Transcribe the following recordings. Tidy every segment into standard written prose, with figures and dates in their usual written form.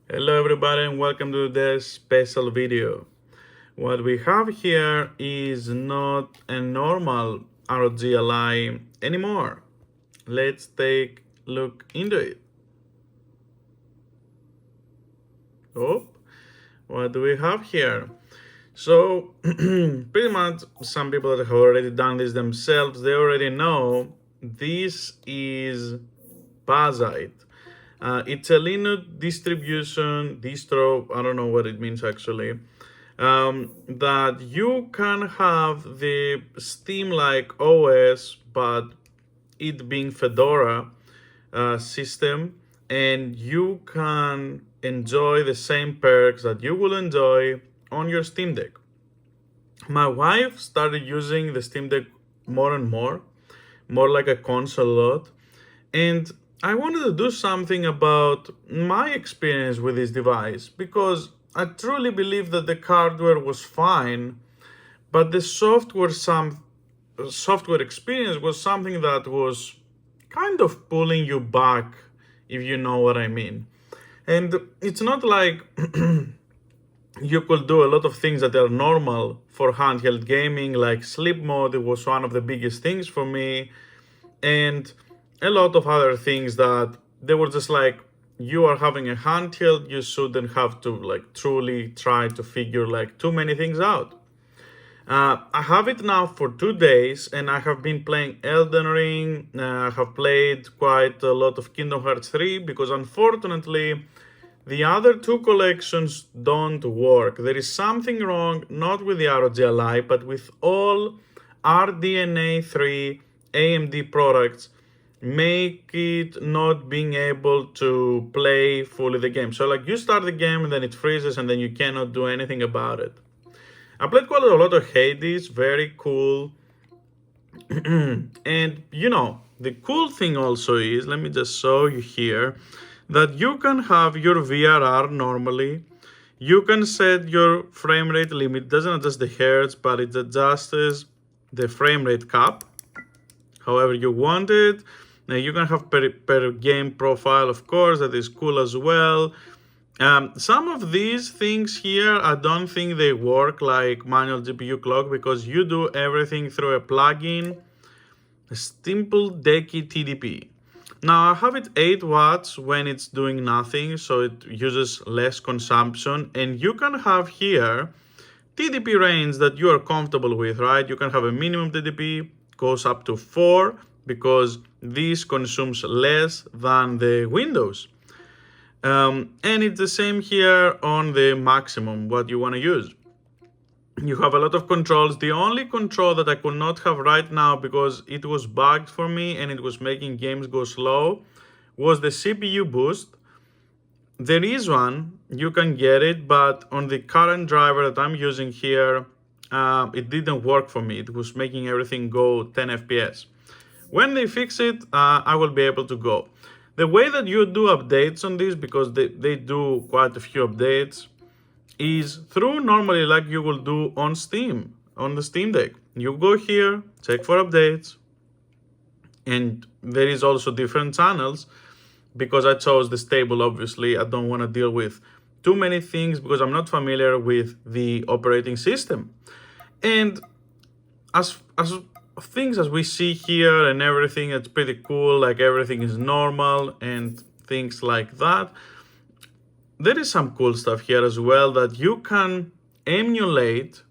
Hello everybody and welcome to this special video. What we have here is not a normal ROG Ally anymore. Let's take a look into it. Oh, what do we have here? So pretty much some people that have already done this themselves, they already know this is Bazzite. It's a Linux distribution, distro, I don't know what it means actually, that you can have the Steam-like OS, but it being Fedora system, and you can enjoy the same perks that you will enjoy on your Steam Deck. My wife started using the Steam Deck more and more like a console lot, and I wanted to do something about my experience with this device because I truly believe that the hardware was fine, but the software experience was something that was kind of pulling you back, if you know what I mean. And it's not like you could do a lot of things that are normal for handheld gaming, like sleep mode. It was one of the biggest things for me, and a lot of other things that they were just like, you are having a handheld, you shouldn't have to like truly try to figure like too many things out. I have it now for 2 days and I have been playing Elden Ring. I have played quite a lot of Kingdom Hearts 3 because unfortunately the other two collections don't work. There is something wrong, not with the ROG Ally, but with all RDNA 3 AMD products make it not being able to play fully the game. So like you start the game and then it freezes and then you cannot do anything about it. I played quite a lot of Hades, very cool. And you know, the cool thing also is, let me just show you here, that you can have your VRR normally. You can set your frame rate limit. It doesn't adjust the hertz, but it adjusts the frame rate cap however you want it. Now you can have per game profile, of course, that is cool as well. Some of these things here, I don't think they work like manual GPU clock because you do everything through a plugin, a simple Decky TDP. Now I have it 8 watts when it's doing nothing, so it uses less consumption, and you can have here TDP range that you are comfortable with, right? You can have a minimum TDP, goes up to 4 because this consumes less than the Windows. And it's the same here on the maximum, what you want to use. You have a lot of controls. The only control that I could not have right now because it was bugged for me and it was making games go slow was the CPU boost. There is one, you can get it, but on the current driver that I'm using here, it didn't work for me. It was making everything go 10 FPS. When they fix it, I will be able to go. The way that you do updates on this, because they do quite a few updates, is through normally like you will do on Steam, on the Steam Deck. You go here, check for updates, and there is also different channels. Because I chose the stable, obviously, I don't want to deal with too many things because I'm not familiar with the operating system. And as things as we see here and everything, it's pretty cool, like everything is normal and things like that. There is some cool stuff here as well that you can emulate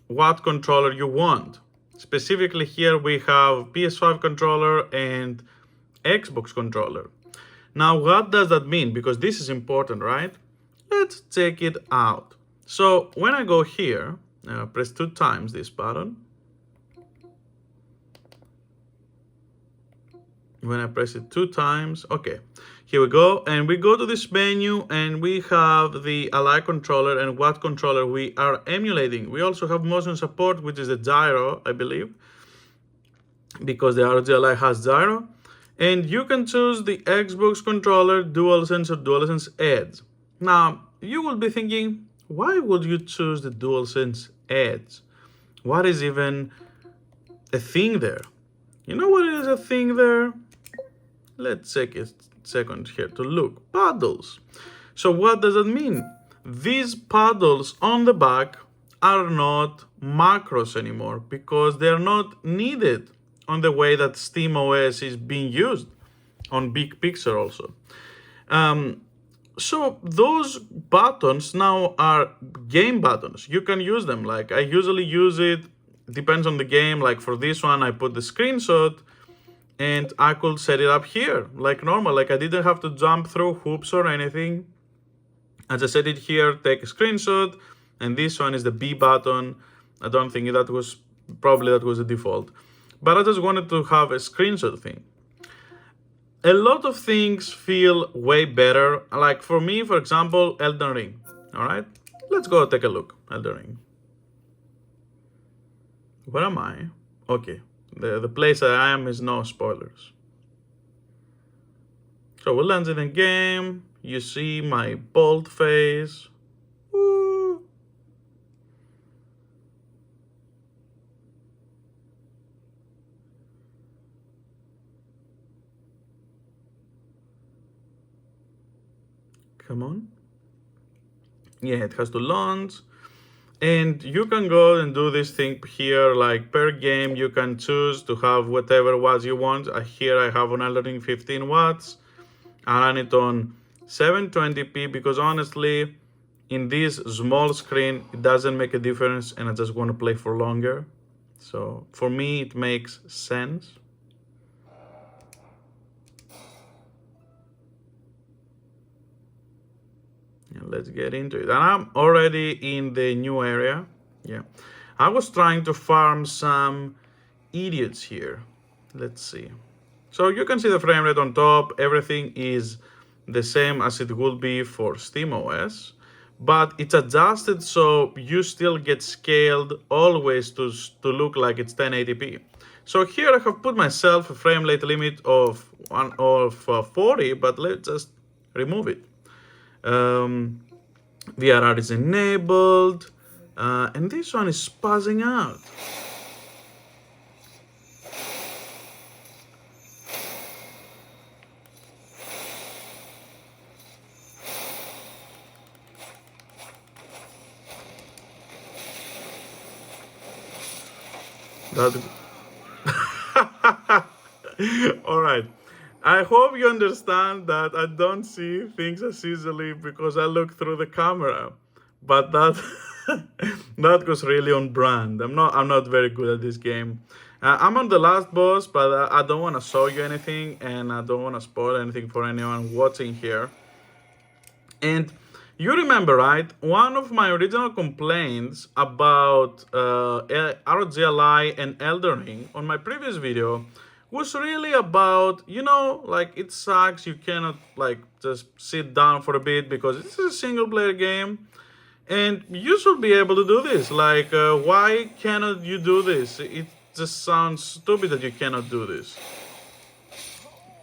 what controller you want. Specifically here we have PS5 controller and Xbox controller. Now, what does that mean? Because this is important, right? Let's check it out. So when I go here, press 2 times this button. When I press it 2 times, okay, here we go. And we go to this menu and we have the Ally controller and what controller we are emulating. We also have motion support, which is the gyro, I believe, because the ROG Ally has gyro. And you can choose the Xbox controller, DualSense or DualSense Edge. Now, you will be thinking, why would you choose the DualSense Edge? What is even a thing there? You know what is a thing there? Let's take a second here to look. Paddles. So what does that mean? These paddles on the back are not macros anymore because they're not needed on the way that SteamOS is being used on Big Picture also. So those buttons now are game buttons. You can use them. Like I usually use it, depends on the game. Like for this one, I put the screenshot and I could set it up here like normal. Like I didn't have to jump through hoops or anything. I just set it here, take a screenshot, and this one is the B button. I don't think that was the default. But I just wanted to have a screenshot thing. A lot of things feel way better. Like for me, for example, Elden Ring. All right, let's go take a look. Elden Ring. Where am I? Okay, the place I am is no spoilers. So we land in the game. You see my bold face. Woo. Come on. Yeah, it has to launch. And you can go and do this thing here, like per game, you can choose to have whatever watts you want. Here I have on Elden Ring 15 watts. I run it on 720p because honestly, in this small screen, it doesn't make a difference and I just want to play for longer. So for me, it makes sense. And let's get into it. And I'm already in the new area. Yeah. I was trying to farm some idiots here. Let's see. So you can see the frame rate on top. Everything is the same as it would be for SteamOS, but it's adjusted so you still get scaled always to look like it's 1080p. So here I have put myself a frame rate limit of 40, but let's just remove it. VRR is enabled, and this one is spazzing out. All right. I hope you understand that I don't see things as easily because I look through the camera. But that that was really on brand. I'm not very good at this game. I'm on the last boss, but I don't want to show you anything, and I don't want to spoil anything for anyone watching here. And you remember, right? One of my original complaints about ROG Ally and Elden Ring on my previous video was really about, like it sucks. You cannot like just sit down for a bit because this is a single player game. And you should be able to do this. Like, why cannot you do this? It just sounds stupid that you cannot do this.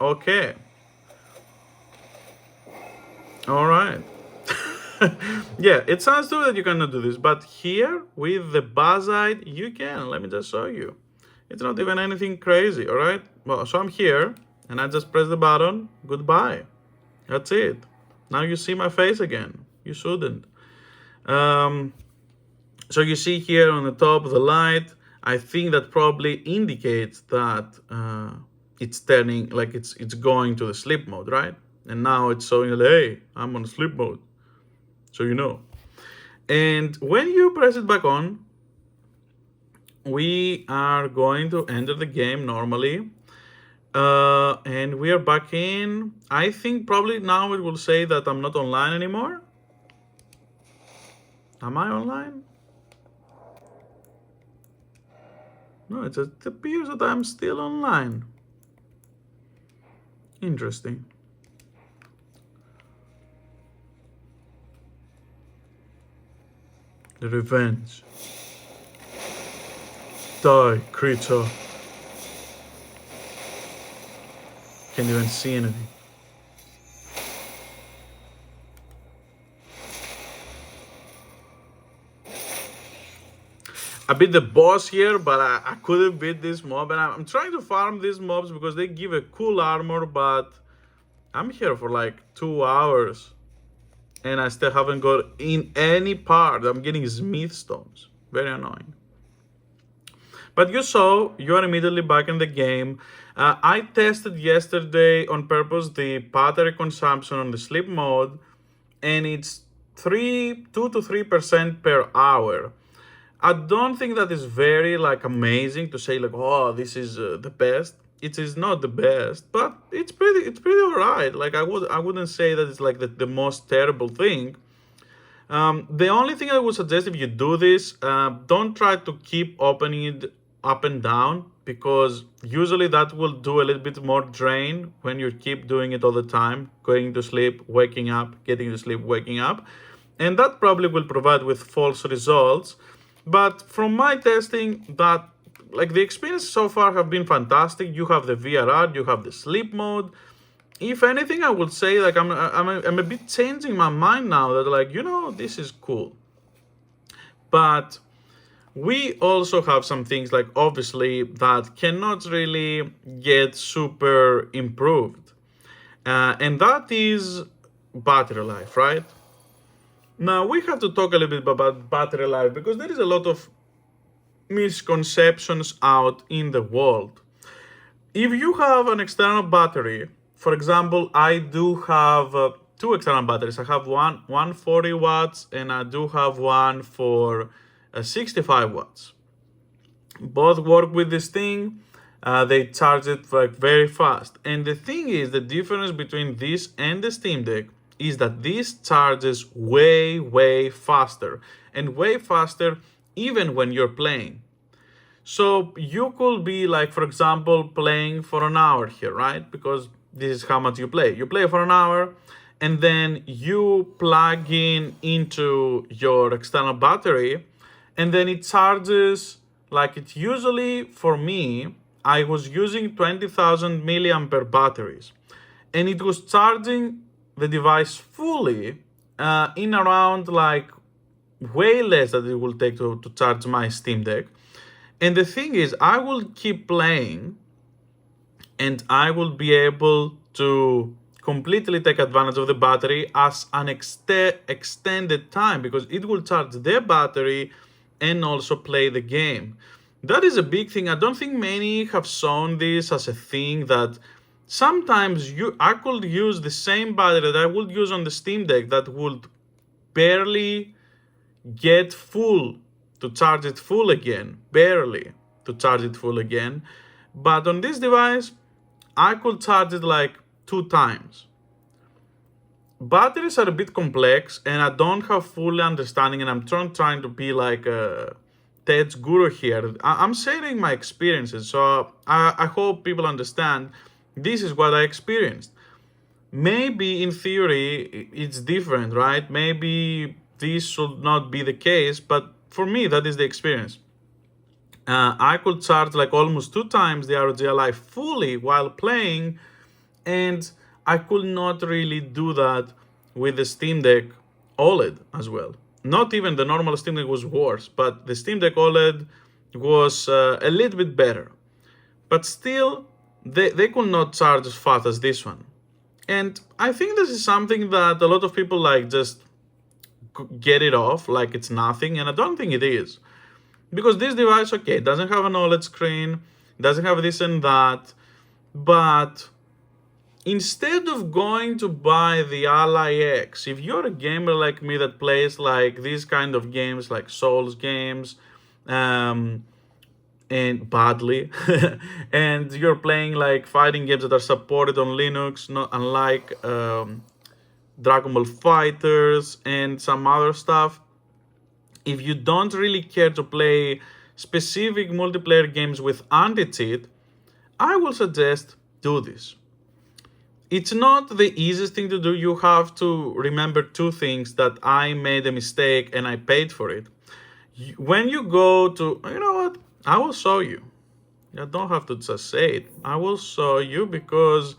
Okay. All right. Yeah, it sounds stupid that you cannot do this, but here with the Bazzite, you can. Let me just show you. It's not even anything crazy, all right? Well, so I'm here, and I just press the button. Goodbye. That's it. Now you see my face again. You shouldn't. So you see here on the top of the light, I think that probably indicates that it's turning, like it's going to the sleep mode, right? And now it's showing, hey, I'm on sleep mode. So you know. And when you press it back on, we are going to enter the game normally. And we are back in. I think probably now it will say that I'm not online anymore. Am I online? No, it appears that I'm still online. Interesting. The revenge. Die, creature. Can't even see anything. I beat the boss here, but I couldn't beat this mob. And I'm trying to farm these mobs because they give a cool armor, but I'm here for like 2 hours. and I still haven't got in any part. I'm getting Smith stones. Very annoying. But you saw, you are immediately back in the game. I tested yesterday on purpose the battery consumption on the sleep mode, and it's 2 to 3% per hour. I don't think that is very like amazing to say like, oh, this is the best. It is not the best, but it's pretty alright. Like I wouldn't say that it's like the most terrible thing. The only thing I would suggest if you do this, don't try to keep opening it up and down, because usually that will do a little bit more drain when you keep doing it all the time, going to sleep, waking up, getting to sleep, waking up. And that probably will provide with false results. But from my testing, that like the experience so far have been fantastic. You have the VRR, you have the sleep mode. If anything, I would say like I'm a bit changing my mind now that like, this is cool. But we also have some things like obviously that cannot really get super improved. And that is battery life, right? Now we have to talk a little bit about battery life because there is a lot of misconceptions out in the world. If you have an external battery, for example, I do have two external batteries. I have one 40 watts and I do have one for 65 watts. Both work with this thing. They charge it like very fast. And the thing is, the difference between this and the Steam Deck is that this charges way faster, and way faster even when you're playing. So you could be like, for example, playing for an hour here, right? Because this is how much you play. You play for an hour and then you plug in into your external battery and then it charges like it usually, for me, I was using 20,000 milliampere batteries and it was charging the device fully in around like way less than it will take to charge my Steam Deck. And the thing is, I will keep playing and I will be able to completely take advantage of the battery as an extended time because it will charge the battery and also play the game. That is a big thing. I don't think many have shown this as a thing that sometimes I could use the same battery that I would use on the Steam Deck that would barely get full to charge it full again, barely to charge it full again. But on this device, I could charge it like 2 times. Batteries are a bit complex and I don't have full understanding, and I'm trying to be like a Ted's guru here. I'm sharing my experiences, so I hope people understand this is what I experienced. Maybe in theory it's different, right? Maybe this should not be the case, but for me that is the experience. I could charge like almost 2 times the ROG Ally fully while playing, and I could not really do that with the Steam Deck OLED as well. Not even the normal Steam Deck was worse, but the Steam Deck OLED was a little bit better. But still, they could not charge as fast as this one. And I think this is something that a lot of people like just get it off like it's nothing, and I don't think it is. Because this device, okay, doesn't have an OLED screen, doesn't have this and that, but instead of going to buy the Ally X, if you're a gamer like me that plays like these kind of games, like Souls games, and badly, and you're playing like fighting games that are supported on Linux, not unlike Dragon Ball Fighters and some other stuff, if you don't really care to play specific multiplayer games with anti-cheat, I will suggest do this. It's not the easiest thing to do. You have to remember 2 things: that I made a mistake and I paid for it. When you go to, you know what, I will show you. I don't have to just say it. I will show you because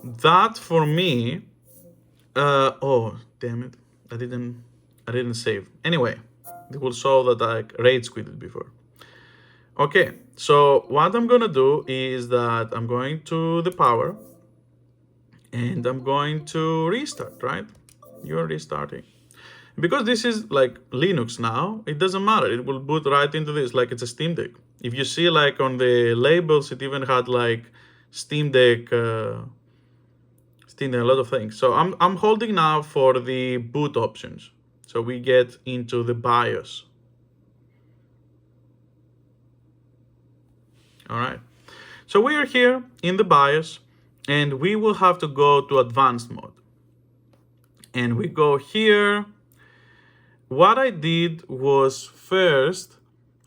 that for me, oh, damn it. I didn't save. Anyway, it will show that I rage quitted before. Okay, so what I'm gonna do is that I'm going to the power and I'm going to restart, right? You're restarting. Because this is like Linux now, it doesn't matter. It will boot right into this like it's a Steam Deck. If you see like on the labels, it even had like Steam Deck, a lot of things. So I'm holding now for the boot options. So we get into the BIOS. All right. So we are here in the BIOS, and we will have to go to advanced mode. And we go here. What I did was first,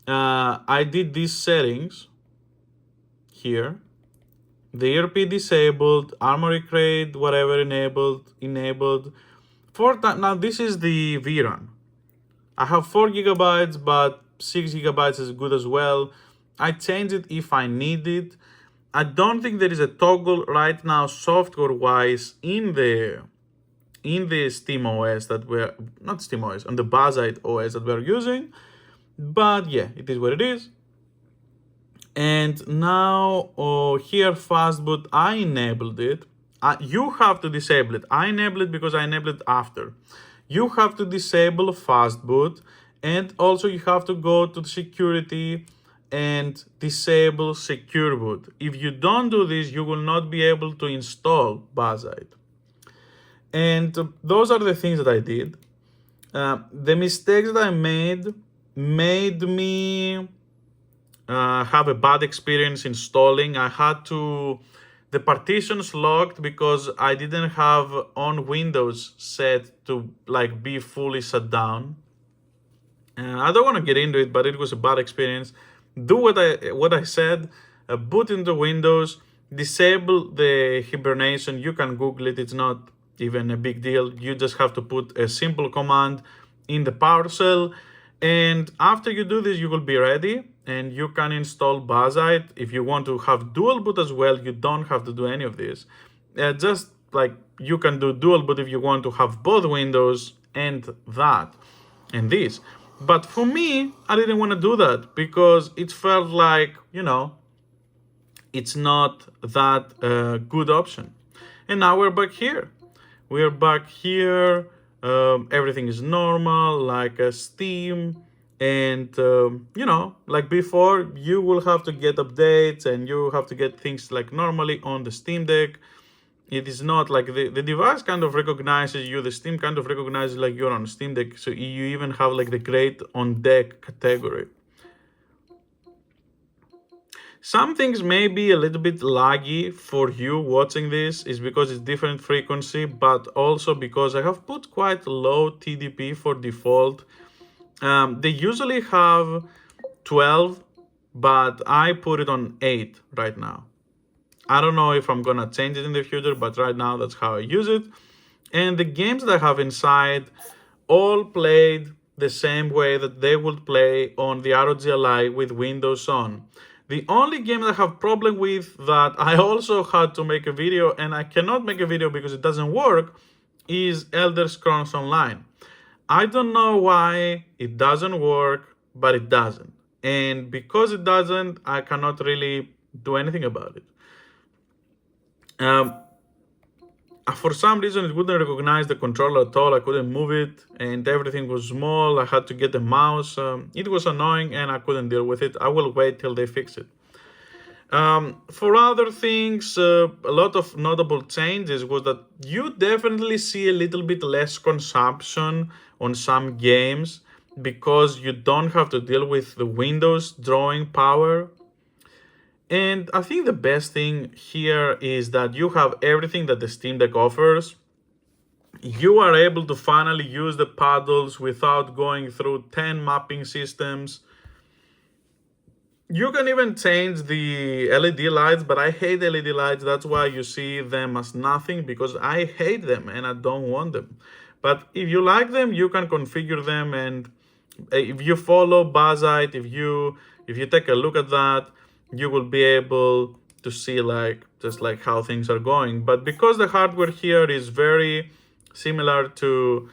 I did these settings here. The ERP disabled, Armory Crate, whatever enabled. Now this is the VRAM. I have 4 gigabytes, but 6 gigabytes is good as well. I change it if I need it. I don't think there is a toggle right now software-wise in the Steam OS that we're, not Steam OS, on the Bazzite OS that we're using. But yeah, it is what it is. And now here fast boot, I enabled it. You have to disable it. I enabled it because I enabled it after. You have to disable fast boot, and also you have to go to security and disable secure boot. If you don't do this, you will not be able to install Bazzite. And those are the things that I did. The mistakes that I made me have a bad experience installing. I had to, the partitions locked because I didn't have on Windows set to like be fully shut down. I don't want to get into it, but it was a bad experience. Do what I said, boot into Windows, disable the hibernation. You can Google it, it's not even a big deal. You just have to put a simple command in the PowerShell. And after you do this, you will be ready and you can install Bazzite. If you want to have dual boot as well, you don't have to do any of this. Just like you can do dual boot if you want to have both Windows and that and this. But for me, I didn't want to do that because it felt like, it's not that good option. And now we're back here. We're back here. Everything is normal, like Steam. And, like before, you will have to get updates and you have to get things like normally on the Steam Deck. It is not like the device kind of recognizes you, the Steam kind of recognizes like you're on Steam Deck. So you even have like the Great on Deck category. Some things may be a little bit laggy for you watching this is because it's different frequency, but also because I have put quite low TDP for default. They usually have 12, but I put it on 8 right now. I don't know if I'm gonna change it in the future, but right now that's how I use it. And the games that I have inside all played the same way that they would play on the ROG Ally with Windows on. The only game that I have problem with that I also had to make a video and I cannot make a video because it doesn't work is Elder Scrolls Online. I don't know why it doesn't work, but it doesn't. And because it doesn't, I cannot really do anything about it. For some reason, it wouldn't recognize the controller at all. I couldn't move it and everything was small. I had to get a mouse. It was annoying and I couldn't deal with it. I will wait till they fix it. For other things, a lot of notable changes was that you definitely see a little bit less consumption on some games because you don't have to deal with the Windows drawing power. And I think the best thing here is that you have everything that the Steam Deck offers. You are able to finally use the paddles without going through 10 mapping systems. You can even change the LED lights, but I hate LED lights. That's why you see them as nothing, because I hate them and I don't want them. But if you like them, you can configure them. And if you follow Bazzite, if you take a look at that, you will be able to see just how things are going. But because the hardware here is very similar to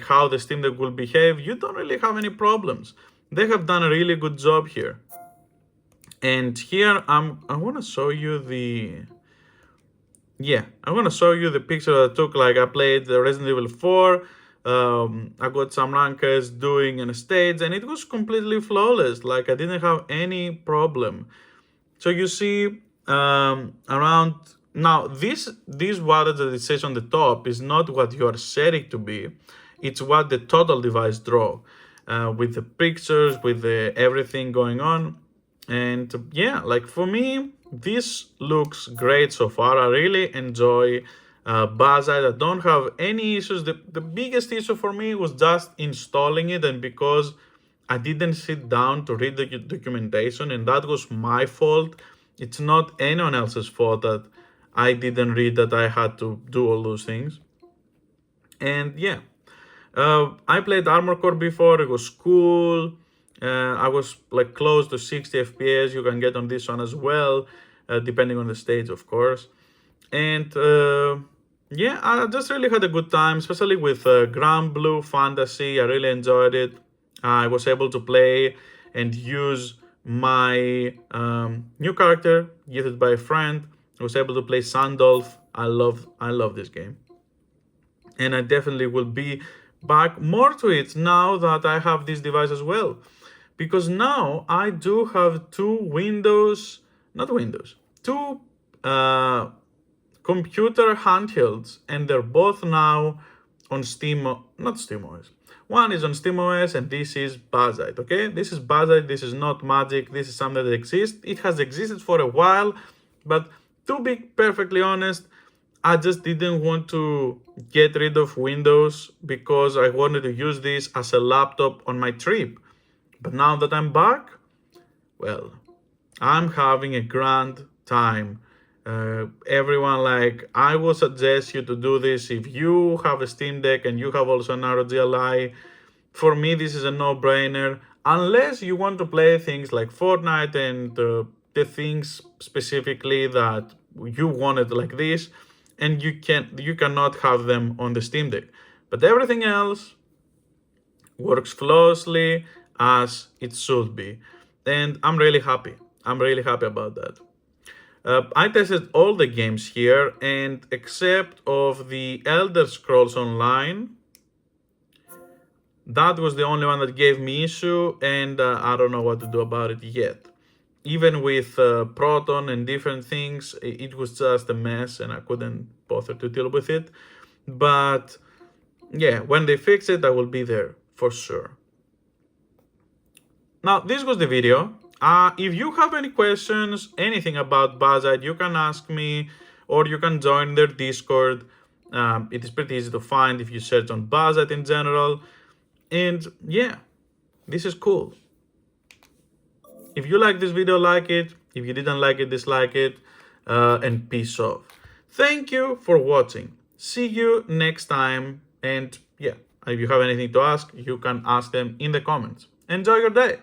how the Steam Deck will behave, you don't really have any problems. They have done a really good job here. And here I want to show you yeah, I'm gonna show you the picture that I took. Like I played the Resident Evil 4. I got some rankers doing in a stage, and it was completely flawless. Like I didn't have any problem. So you see, around now, this wattage that it says on the top is not what you are setting to be. It's what the total device draw, with the pictures, with the everything going on. And yeah, like for me, this looks great so far. I really enjoy Bazzite. I don't have any issues. The biggest issue for me was just installing it, and because I didn't sit down to read the documentation, and that was my fault. It's not anyone else's fault that I didn't read that I had to do all those things. And yeah, I played Armored Core before. It was cool. I was like close to 60 FPS. You can get on this one as well, depending on the stage, of course. And yeah, I just really had a good time, especially with Grand Blue Fantasy. I really enjoyed it. I was able to play and use my new character gifted by a friend. I was able to play Sandolph. I love this game, and I definitely will be back more to it now that I have this device as well, because now I do have two computer handhelds, and they're both now on not SteamOS. One is on SteamOS, and this is Bazzite. Okay, this is Bazzite. This is not magic. This is something that exists. It has existed for a while, but to be perfectly honest, I just didn't want to get rid of Windows because I wanted to use this as a laptop on my trip. But now that I'm back, well, I'm having a grand time. Everyone, like, I will suggest you to do this if you have a Steam Deck and you have also an ROG Ally. For me, this is a no-brainer, unless you want to play things like Fortnite and the things specifically that you wanted like this, and you cannot have them on the Steam Deck. But everything else works flawlessly as it should be, and I'm really happy. I'm really happy about that. I tested all the games here, and except of the Elder Scrolls Online, that was the only one that gave me issue, and I don't know what to do about it yet. Even with Proton and different things, it was just a mess, and I couldn't bother to deal with it. But yeah, when they fix it, I will be there for sure. Now, this was the video. If you have any questions, anything about Bazzite, you can ask me, or you can join their Discord. It is pretty easy to find if you search on Bazzite in general. And yeah, this is cool. If you like this video, like it. If you didn't like it, dislike it. And peace off. Thank you for watching. See you next time. And yeah, if you have anything to ask, you can ask them in the comments. Enjoy your day.